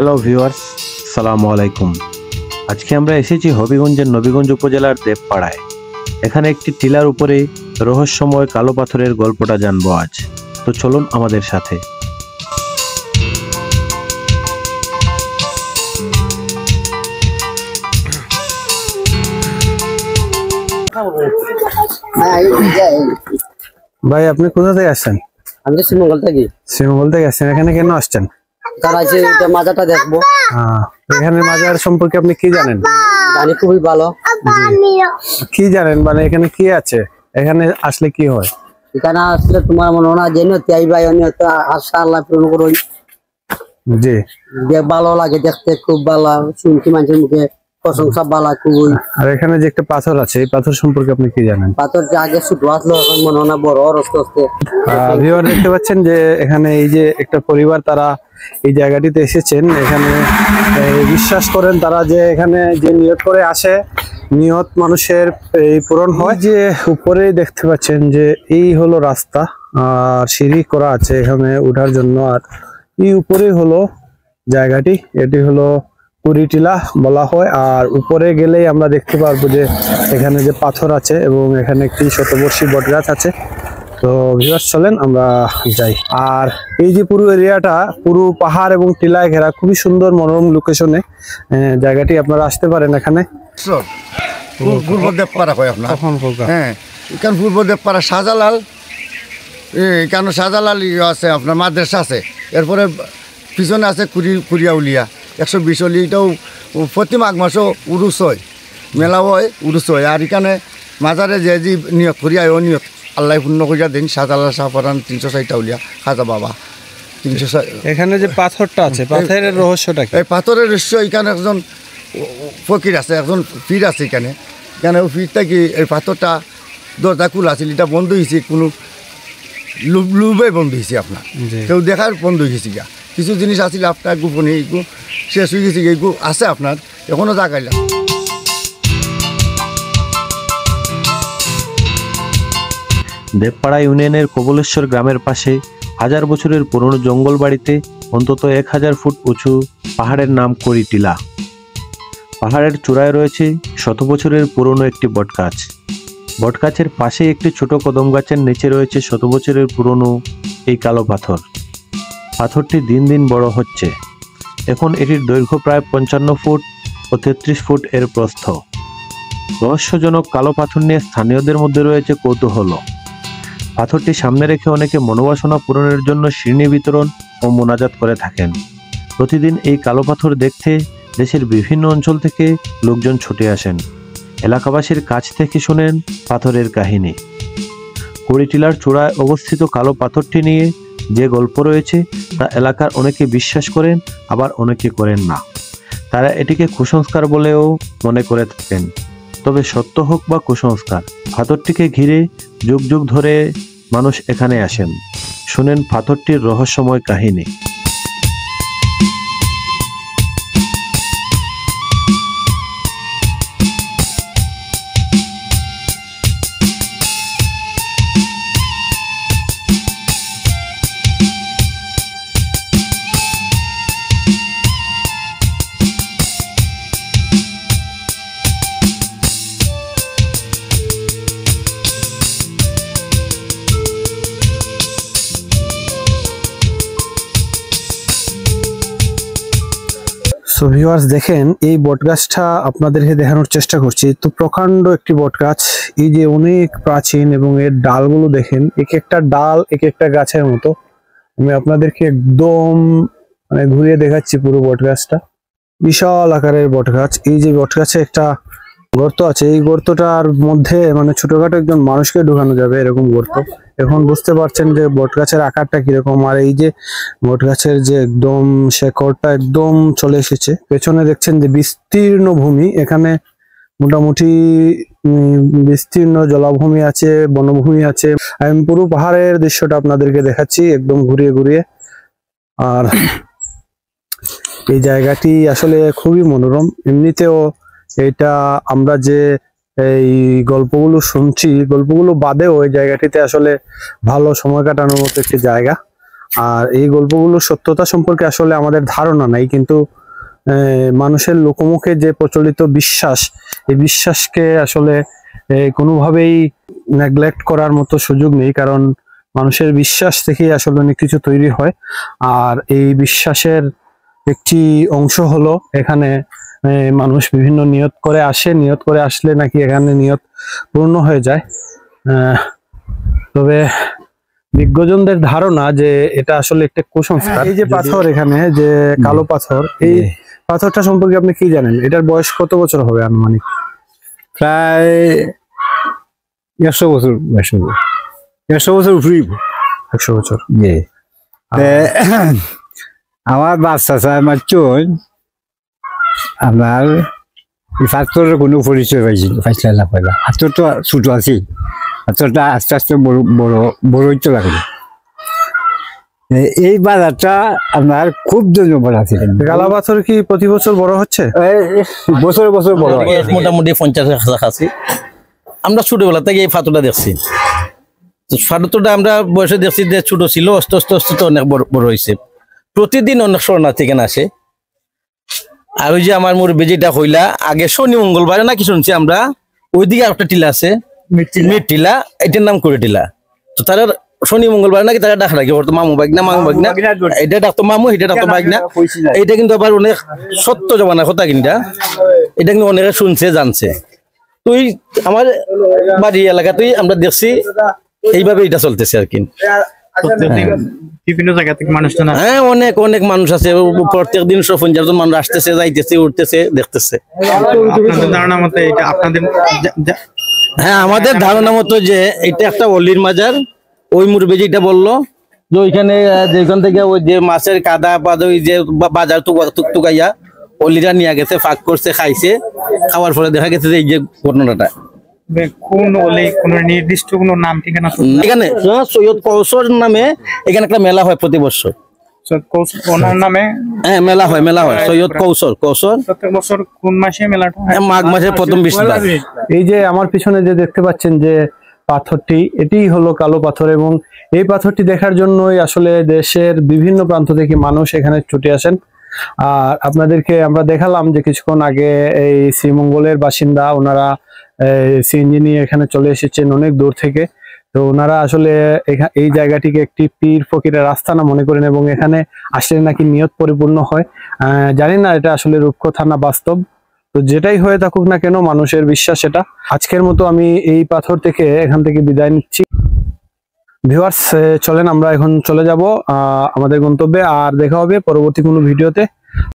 Hello viewers, আসসালামু আলাইকুম। আজকে আমরা এসেছি হবিগঞ্জের নবীগঞ্জ উপজেলার দেবপাড়ায়। এখানে একটি টিলার উপরে রহস্যময় কালো পাথরের গল্পটা জানবো আজ। তো চলুন আমাদের সাথে। ভাই, আপনি কোথা থেকে আসছেন? আমি তো শ্রীমঙ্গল থেকে। শ্রীমঙ্গল থেকে আসছেন, এখানে কেন আসছেন? তারা আছে এটা মাজাটা দেখবো। এখানে মাজার সম্পর্কে আপনি কি জানেন? জানি খুবই ভালো। কি জানেন মানে এখানে কি আছে? এখানে আসলে কি হয়? এখানে আসলে তোমার মনে হয় যে তাই ভাই অনেক আশা আল্লাহ পূরণ করুন। জি, ভালো লাগে দেখতে, খুব ভালো শুনছি মানুষের মুখে প্রশংসা ভালো খুবই। আর এখানে যে একটা পাথর আছে, এই পাথর সম্পর্কে আপনি কি জানেন? পাথর যে আগে ছোট আসলো এখন মনে হয় বড় আস্তে আস্তে। ভিউয়ার দেখতে পাচ্ছেন যে এখানে এই যে একটা পরিবার, তারা এই জায়গাটিতে এসেছেন। এখানে বিশ্বাস করেন তারা যে এখানে যে নিয়ত করে আসে, নিয়ত মানুষের এই পূরণ হয়। যে উপরে দেখতে পাচ্ছেন যে এই হলো রাস্তা, আর সিঁড়ি করা আছে এখানে ওঠার জন্য। আর এই উপরে হলো জায়গাটি, এটি হলো কুড়িটিলা বলা হয়। আর উপরে গেলেই আমরা দেখতে পারবো যে এখানে যে পাথর আছে এবং এখানে একটি শতবর্ষী বটগাছ আছে। তো ভিউয়ার্স চলেন আমরা যাই। আর এই যে পুরো এরিয়াটা পুরো পাহাড় এবং টিলায় ঘেরা, খুবই সুন্দর মনোরম লোকেশনে জায়গাটি। আপনারা আসতে পারেন এখানে। পূর্ব দেবপাড়া কয় আপনার? হ্যাঁ, এখানে পূর্ব দেবপাড়া শাহজালাল, এখানে শাহজালাল আছে আপনার মাদ্রাসা আছে। এরপরে পিছনে আছে কুড়িয়া উলিয়া 120 অলি। এটাও প্রতি মাঘ মাসও উরুস হয়, মেলা হয়, উরুস হয়। আর এখানে মাজারে যে নিয়ত করিয়া ও নিয়ত আল্লাহ পূর্ণ করিয়া দিন। শাহজালাল শাহপরান 360 উলিয়া খাজা বাবা 300। এখানে যে পাথরটা আছে, পাথরের রহস্যটা কি? এই পাথরের রহস্য, এখানে একজন ফকির আছে, একজন পীর আছে এখানে। এখানে ও পীরটা কি এই পাথরটা দরজা খোলা আছিল, এটা বন্ধ হয়েছে, কোনো লুবে বন্ধ হয়েছে আপনার, কেউ দেখার বন্ধ হয়ে গেছে। কিছু জিনিস আছিল আপনার গোপনীয়, এইগু শেষ হয়ে গেছে, এইগু আছে আপনার এখনও জাগাইলাম। দেবপাড়া ইউনিয়নের কবলেশ্বর গ্রামের পাশে 1000 বছরের পুরনো জঙ্গল বাড়িতে অন্তত 1000 ফুট উঁচু পাহাড়ের নাম করিটিলা। পাহাড়ের চূড়ায় রয়েছে 100 বছরের পুরনো একটি বটগাছ। বটগাছের পাশে একটি ছোট কদম গাছের নিচে রয়েছে 100 বছরের পুরনো এই কালো পাথর। পাথরটি দিন দিন বড় হচ্ছে। এখন এটির দৈর্ঘ্য প্রায় 55 ফুট ও 33 ফুট এর প্রস্থ। রহস্যজনক কালো পাথর নিয়ে স্থানীয়দের মধ্যে রয়েছে কৌতূহল। পাথরটি সামনে রেখে অনেকে মনোবাসনা পূরণের জন্য শিরনি বিতরণ ও মোনাজাত করে থাকেন। প্রতিদিন এই কালো পাথর দেখতে দেশের বিভিন্ন অঞ্চল থেকে লোকজন ছুটে আসেন। এলাকাবাসীর কাছ থেকে শুনেন পাথরের কাহিনী। করিটিলার চূড়ায় অবস্থিত কালো পাথরটি নিয়ে যে গল্প রয়েছে তা এলাকার অনেকে বিশ্বাস করেন, আবার অনেকে করেন না। তারা এটিকে কুসংস্কার বলেও মনে করে থাকেন। তবে সত্য হোক বা কুসংস্কার, পাথরটিকে ঘিরে যুগ যুগ ধরে মানুষ এখানে আসেন। শুনেন পাথরটির রহস্যময় কাহিনী। সো ভিউয়ার্স দেখেন, এই বটগাছটা আপনাদেরকে দেখানোর চেষ্টা করছি। তো প্রকাণ্ড একটি বটগাছ, এই যে অনেক প্রাচীন, এবং এর ডালগুলো দেখেন, এক একটা ডাল এক একটা গাছের মতো। আমি আপনাদেরকে একদম মানে ঘুরিয়ে দেখাচ্ছি পুরো বটগাছটা। বিশাল আকারের বটগাছ। এই যে বটগাছে একটা গর্ত আছে, এই গর্তটার মধ্যে মানে ছোটখাটো একজন মানুষকে ঢুকানো যাবে এরকম গর্ত। এখন বুঝতে পারছেন যে বটগাছের আকারটা কিরকম। আর এই যে বটগাছের যে একদম শেকড়টা একদম চলে এসেছে। পেছনে দেখছেন যে বিস্তীর্ণ ভূমি, এখানে মোটামুটি বিস্তীর্ণ জলাভূমি আছে, বনভূমি আছে। আমি পুরো পাহাড়ের দৃশ্যটা আপনাদেরকে দেখাচ্ছি একদম ঘুরিয়ে ঘুরিয়ে। আর এই জায়গাটি আসলে খুবই মনোরম। এমনিতেও এটা আমরা যে এই গল্পগুলো শুনছি, গল্পগুলো বাদেও ওই জায়গাটিতে আসলে ভালো সময় কাটানোর মতো একটি জায়গা। আর এই গল্পগুলোর সত্যতা সম্পর্কে আসলে আমাদের ধারণা নাই, কিন্তু মানুষের লোকমুখে যে প্রচলিত বিশ্বাস, এই বিশ্বাসকে আসলে কোনোভাবেই নেগলেক্ট করার মতো সুযোগ নেই, কারণ মানুষের বিশ্বাস থেকেই আসলে অনেক কিছু তৈরি হয়। আর এই বিশ্বাসের একটি অংশ হলো এখানে মানুষ বিভিন্ন নিয়ত করে আসে, নিয়ত করে আসলে নাকি এখানে নিয়ত পূর্ণ হয়ে যায়। তবে বিজ্ঞজনদের ধারণা যে এটা আসলে একটা কুসংস্কার। এই যে পাথর, এখানে যে কালো পাথর, এই পাথরটা সম্পর্কে আপনি কি জানেন? এটার বয়স কত বছর হবে আনুমানিক? প্রায় 100 বছর, 100 বছর উপরেই। 100 বছর। আমার বাচ্চা আমার চোন আপনার পাথরের কোনো পরিচয় পাইছিল না পয়লা। হাতর তো ছোট আছি, হাতরটা আস্তে আস্তে বড় হইতে লাগলো। এই বাজারটা আপনার খুব জনবল আছে। কালা পাথর কি প্রতি বছর বড় হচ্ছে? বছরে বছর বড় হয়, মোটামুটি 50 কাছাকাছি। আমরা ছোটবেলা থেকে এই পাথরটা দেখছি। পাথরটা আমরা বয়সে দেখছি যে ছোট ছিল, আস্তে আস্তে আস্তে তো অনেক বড় হয়েছে। প্রতিদিন অনেক শরণার্থী এখানে আসে। আর ওই যে আমার মুরব্বি যেটা হইলা, আগে শনি মঙ্গলবারে নাকি শুনছি আমরা, ওইদিকে একটা টিলা আছে মিট টিলা, এটার নাম করে টিলা। তো তারা শনি মঙ্গলবার নাকি তারা ডাক রাখে, মামু বাগনা মামু বাগনা, এটা ডাকতো মামু, এটা ডাকতো বাগনা। এটা কিন্তু আবার অনেক সত্য জমানা কথা, কিন্তু এটা কিন্তু অনেকে শুনছে জানছে। তুই আমার বাড়ি এলাকাতেই আমরা দেখছি এইভাবে এটা চলতেছে আর কি। বিভিন্ন জায়গা থেকে মানুষ, হ্যাঁ অনেক অনেক মানুষ আছে, প্রত্যেক দিন 150 জন মানুষ আসতেছে, যাইতেছে, উঠতেছে, দেখতেছে। আপনাদের ধারণা মতে এটা আপনাদের? হ্যাঁ আমাদের ধারণা মতো যে এটা একটা অলির মাজার। ওই মুরব্বি যেটা বললো যে ওইখানে যেখান থেকে ওই যে মাছের কাদা পাদ, ওই যে বাজার টুকাইয়া অলিরা নিয়ে গেছে, ফাঁক করছে, খাইছে, খাওয়ার পরে দেখা গেছে যে এই যে ঘটনাটা। কোন অলি, কোন নির্দিষ্ট কোন নাম ঠিকানা? এখানে সৈয়দ কৌশল নামে এখানে একটা মেলা হয় প্রতি বছর। ওনার নামে হ্যাঁ মেলা হয় সৈয়দ কৌশল প্রত্যেক বছর। কোন মাসে মেলাটা? মাঘ মাসের প্রথম বৃহস্পতিবার। এই যে আমার পিছনে যে দেখতে পাচ্ছেন যে পাথরটি, এটি হলো কালো পাথর, এবং এই পাথরটি দেখার জন্যই আসলে দেশের বিভিন্ন প্রান্ত থেকে মানুষ এখানে ছুটে আসেন। আর আপনাদেরকে আমরা দেখালাম যে কিছুক্ষণ আগে এই শ্রীমঙ্গলের বাসিন্দা, ওনারা সিএনজি নিয়ে এখানে চলে এসেছেন অনেক দূর থেকে। তো ওনারা আসলে এই জায়গাটিকে একটি পীর ফকিরের আস্তানা মনে করেন, এবং এখানে আসলে নাকি নিয়ত পরিপূর্ণ হয়। জানি না এটা আসলে রূপকথা না বাস্তব, তো যেটাই হয়ে থাকুক না কেন মানুষের বিশ্বাস এটা। আজকের মতো আমি এই পাথর থেকে এখান থেকে বিদায় নিচ্ছি। ভিউয়ার্স, চলেন আমরা এখন চলে যাব আমাদের গন্তব্যে, আর দেখা হবে পরবর্তী কোনো ভিডিওতে।